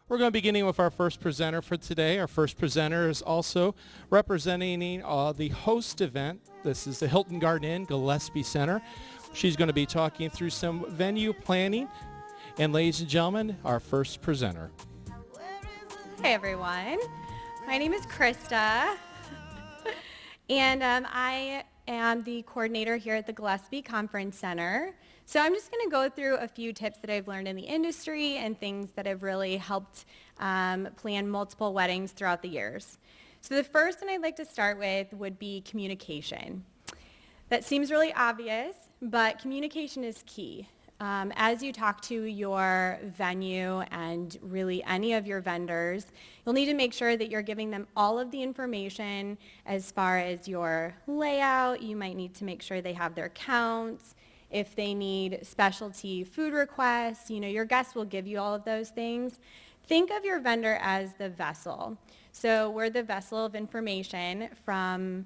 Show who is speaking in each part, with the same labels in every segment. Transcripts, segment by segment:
Speaker 1: We're going to be beginning with our first presenter for today. Our first presenter is also representing the host event. This is the Hilton Garden Inn Gillespie Center. She's going to be talking through some venue planning. And ladies and gentlemen, our first presenter.
Speaker 2: Hey everyone, my name is Krista, and I am the coordinator here at the Gillespie Conference Center. So I'm just going to go through a few tips that I've learned in the industry and things that have really helped plan multiple weddings throughout the years. So the first one I'd like to start with would be communication. That seems really obvious, but communication is key. As you talk to your venue and really any of your vendors, you'll need to make sure that you're giving them all of the information as far as your layout. You might need to make sure they have their counts. If they need specialty food requests, your guests will give you all of those things. Think of your vendor as the vessel. So we're the vessel of information from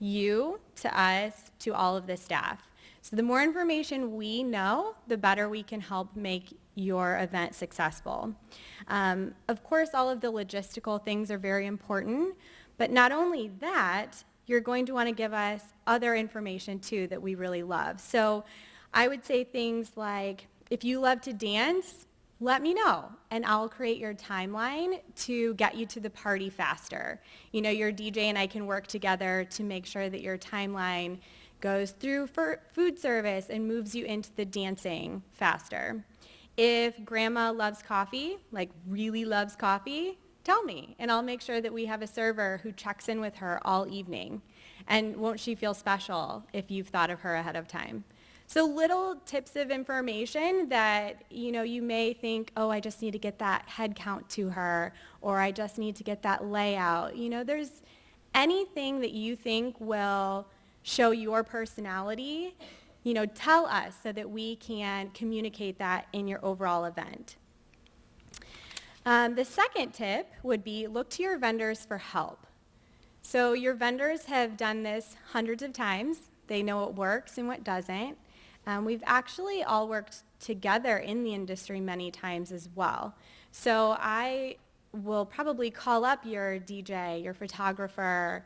Speaker 2: you to us to all of the staff. So the more information we know, the better we can help make your event successful. Of course, all of the logistical things are very important, but not only that, you're going to want to give us other information too that we really love. So I would say things like, if you love to dance, let me know, and I'll create your timeline to get you to the party faster. Your DJ and I can work together to make sure that your timeline goes through for food service and moves you into the dancing faster. If grandma loves coffee, like really loves coffee, tell me, and I'll make sure that we have a server who checks in with her all evening. And won't she feel special if you've thought of her ahead of time? So little tips of information that, you may think, oh, I just need to get that head count to her, or I just need to get that layout. There's anything that you think will show your personality, tell us so that we can communicate that in your overall event. The second tip would be look to your vendors for help. So your vendors have done this hundreds of times. They know what works and what doesn't. We've actually all worked together in the industry many times as well. So I will probably call up your DJ, your photographer,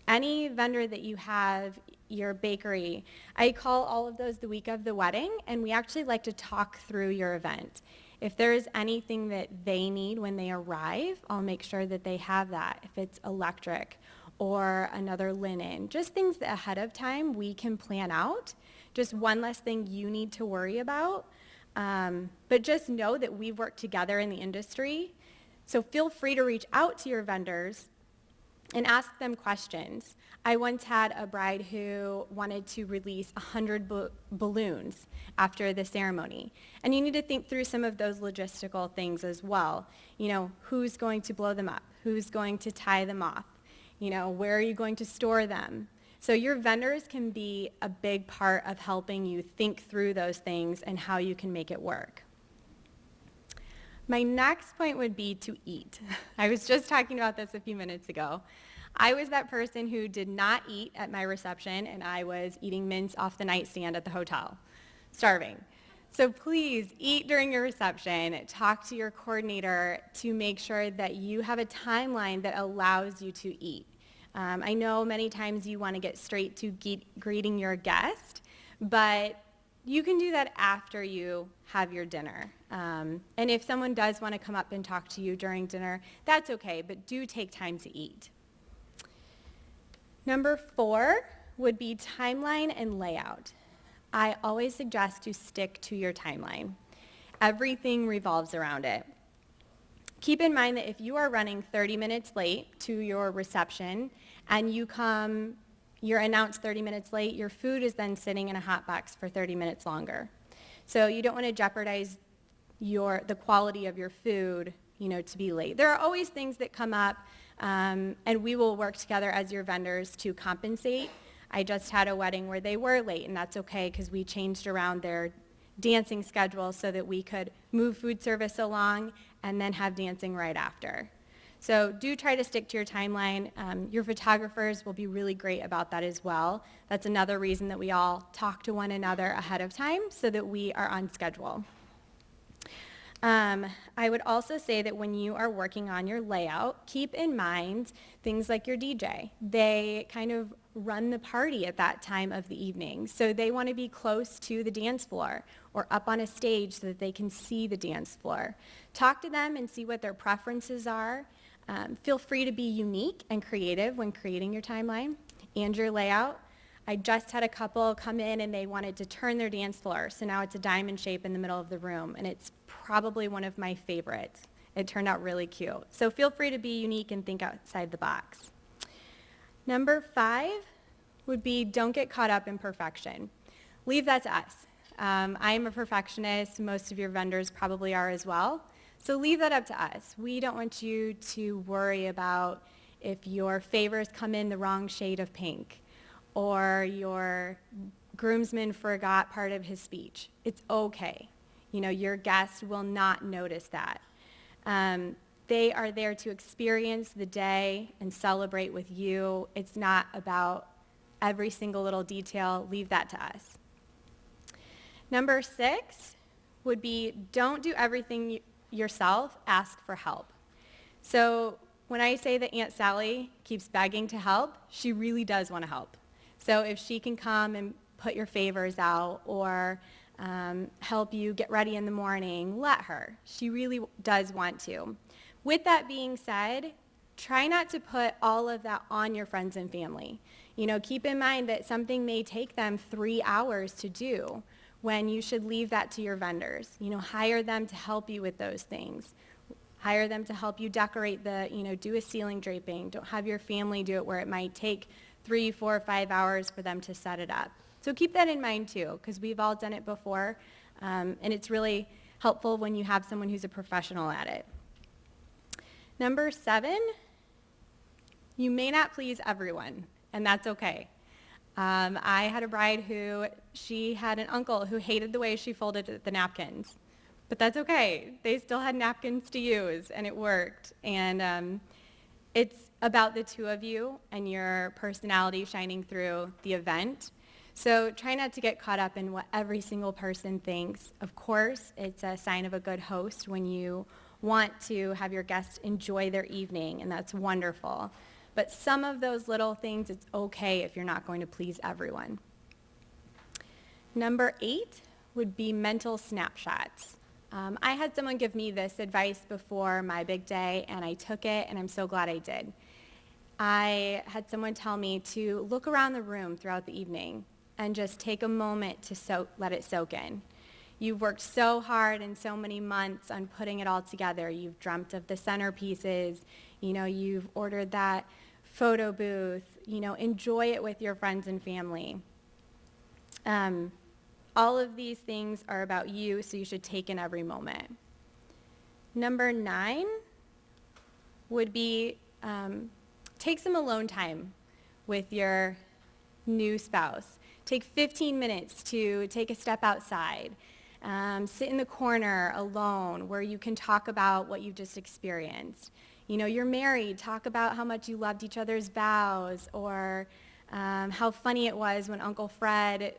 Speaker 2: any vendor that you have, your bakery. I call all of those the week of the wedding, and we actually like to talk through your event. If there's anything that they need when they arrive, I'll make sure that they have that. If it's electric or another linen, just things that ahead of time we can plan out. Just one less thing you need to worry about. But just know that we've worked together in the industry. So feel free to reach out to your vendors and ask them questions. I once had a bride who wanted to release 100 balloons after the ceremony. And you need to think through some of those logistical things as well. Who's going to blow them up? Who's going to tie them off? Where are you going to store them? So your vendors can be a big part of helping you think through those things and how you can make it work. My next point would be to eat. I was just talking about this a few minutes ago. I was that person who did not eat at my reception, and I was eating mince off the nightstand at the hotel, starving. So please eat during your reception. Talk to your coordinator to make sure that you have a timeline that allows you to eat. I know many times you want to get straight to greeting your guest, but you can do that after you have your dinner. And if someone does want to come up and talk to you during dinner, that's okay, but do take time to eat. Number 4 would be timeline and layout. I always suggest to stick to your timeline. Everything revolves around it. Keep in mind that if you are running 30 minutes late to your reception and you're announced 30 minutes late, your food is then sitting in a hot box for 30 minutes longer. So you don't want to jeopardize the quality of your food, to be late. There are always things that come up, and we will work together as your vendors to compensate. I just had a wedding where they were late, and that's okay because we changed around their dancing schedule so that we could move food service along and then have dancing right after. So do try to stick to your timeline. Your photographers will be really great about that as well. That's another reason that we all talk to one another ahead of time so that we are on schedule. I would also say that when you are working on your layout, keep in mind things like your DJ. They kind of run the party at that time of the evening. So they want to be close to the dance floor or up on a stage so that they can see the dance floor. Talk to them and see what their preferences are. Feel free to be unique and creative when creating your timeline and your layout. I just had a couple come in and they wanted to turn their dance floor, so now it's a diamond shape in the middle of the room, and it's probably one of my favorites. It turned out really cute. So feel free to be unique and think outside the box. Number 5 would be don't get caught up in perfection. Leave that to us. I am a perfectionist. Most of your vendors probably are as well. So leave that up to us. We don't want you to worry about if your favors come in the wrong shade of pink or your groomsman forgot part of his speech. It's okay. Your guest will not notice that. They are there to experience the day and celebrate with you. It's not about every single little detail. Leave that to us. Number 6 would be don't do everything yourself, ask for help. So when I say that Aunt Sally keeps begging to help, she really does want to help. So if she can come and put your favors out or help you get ready in the morning, let her. She really does want to. With that being said, try not to put all of that on your friends and family. Keep in mind that something may take them 3 hours to do when you should leave that to your vendors. Hire them to help you with those things. Hire them to help you decorate do a ceiling draping. Don't have your family do it where it might take 3, 4, 5 hours for them to set it up. So keep that in mind too, because we've all done it before, and it's really helpful when you have someone who's a professional at it. Number 7, you may not please everyone, and that's okay. I had a bride who, she had an uncle who hated the way she folded the napkins. But that's okay. They still had napkins to use, and it worked. And it's about the two of you and your personality shining through the event. So try not to get caught up in what every single person thinks. Of course, it's a sign of a good host when you want to have your guests enjoy their evening, and that's wonderful. But some of those little things, it's okay if you're not going to please everyone. Number 8 would be mental snapshots. I had someone give me this advice before my big day, and I took it, and I'm so glad I did. I had someone tell me to look around the room throughout the evening and just take a moment to let it soak in. You've worked so hard and so many months on putting it all together. You've dreamt of the centerpieces. You've ordered that photo booth. Enjoy it with your friends and family. All of these things are about you, so you should take in every moment. Number 9 would be take some alone time with your new spouse. Take 15 minutes to take a step outside. Sit in the corner alone where you can talk about what you've just experienced. You're married, talk about how much you loved each other's vows, or how funny it was when Uncle Fred,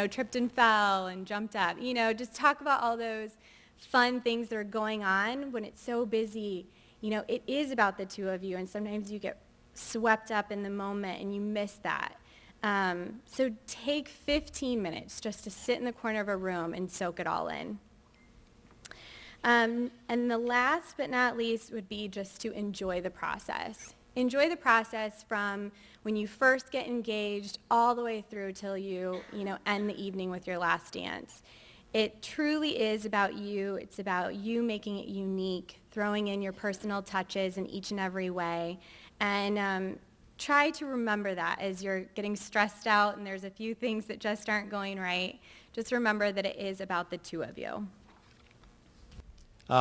Speaker 2: tripped and fell and jumped up. Just talk about all those fun things that are going on when it's so busy. It is about the two of you, and sometimes you get swept up in the moment and you miss that. So take 15 minutes just to sit in the corner of a room and soak it all in. And the last but not least would be just to enjoy the process. Enjoy the process from when you first get engaged all the way through till you end the evening with your last dance. It truly is about you. It's about you making it unique, throwing in your personal touches in each and every way. And try to remember that as you're getting stressed out and there's a few things that just aren't going right. Just remember that it is about the two of you.